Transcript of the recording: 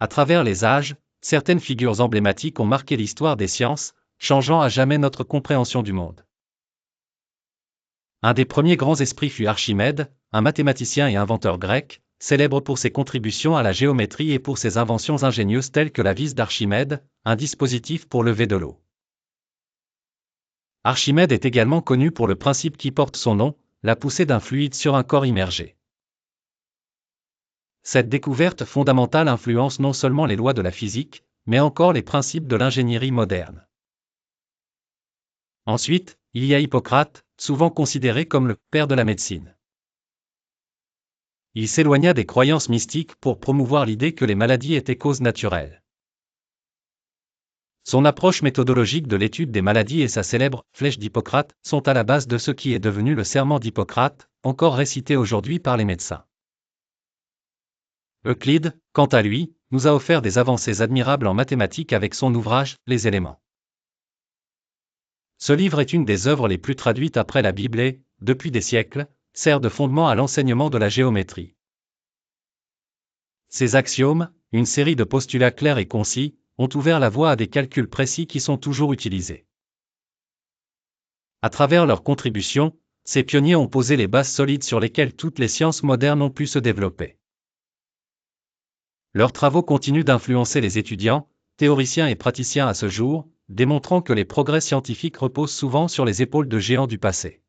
À travers les âges, certaines figures emblématiques ont marqué l'histoire des sciences, changeant à jamais notre compréhension du monde. Un des premiers grands esprits fut Archimède, un mathématicien et inventeur grec, célèbre pour ses contributions à la géométrie et pour ses inventions ingénieuses telles que la vis d'Archimède, un dispositif pour lever de l'eau. Archimède est également connu pour le principe qui porte son nom, la poussée d'un fluide sur un corps immergé. Cette découverte fondamentale influence non seulement les lois de la physique, mais encore les principes de l'ingénierie moderne. Ensuite, il y a Hippocrate, souvent considéré comme le père de la médecine. Il s'éloigna des croyances mystiques pour promouvoir l'idée que les maladies étaient causes naturelles. Son approche méthodologique de l'étude des maladies et sa célèbre « flèche d'Hippocrate » sont à la base de ce qui est devenu le serment d'Hippocrate, encore récité aujourd'hui par les médecins. Euclide, quant à lui, nous a offert des avancées admirables en mathématiques avec son ouvrage « Les éléments ». Ce livre est une des œuvres les plus traduites après la Bible et, depuis des siècles, sert de fondement à l'enseignement de la géométrie. Ces axiomes, une série de postulats clairs et concis, ont ouvert la voie à des calculs précis qui sont toujours utilisés. À travers leurs contributions, ces pionniers ont posé les bases solides sur lesquelles toutes les sciences modernes ont pu se développer. Leurs travaux continuent d'influencer les étudiants, théoriciens et praticiens à ce jour, démontrant que les progrès scientifiques reposent souvent sur les épaules de géants du passé.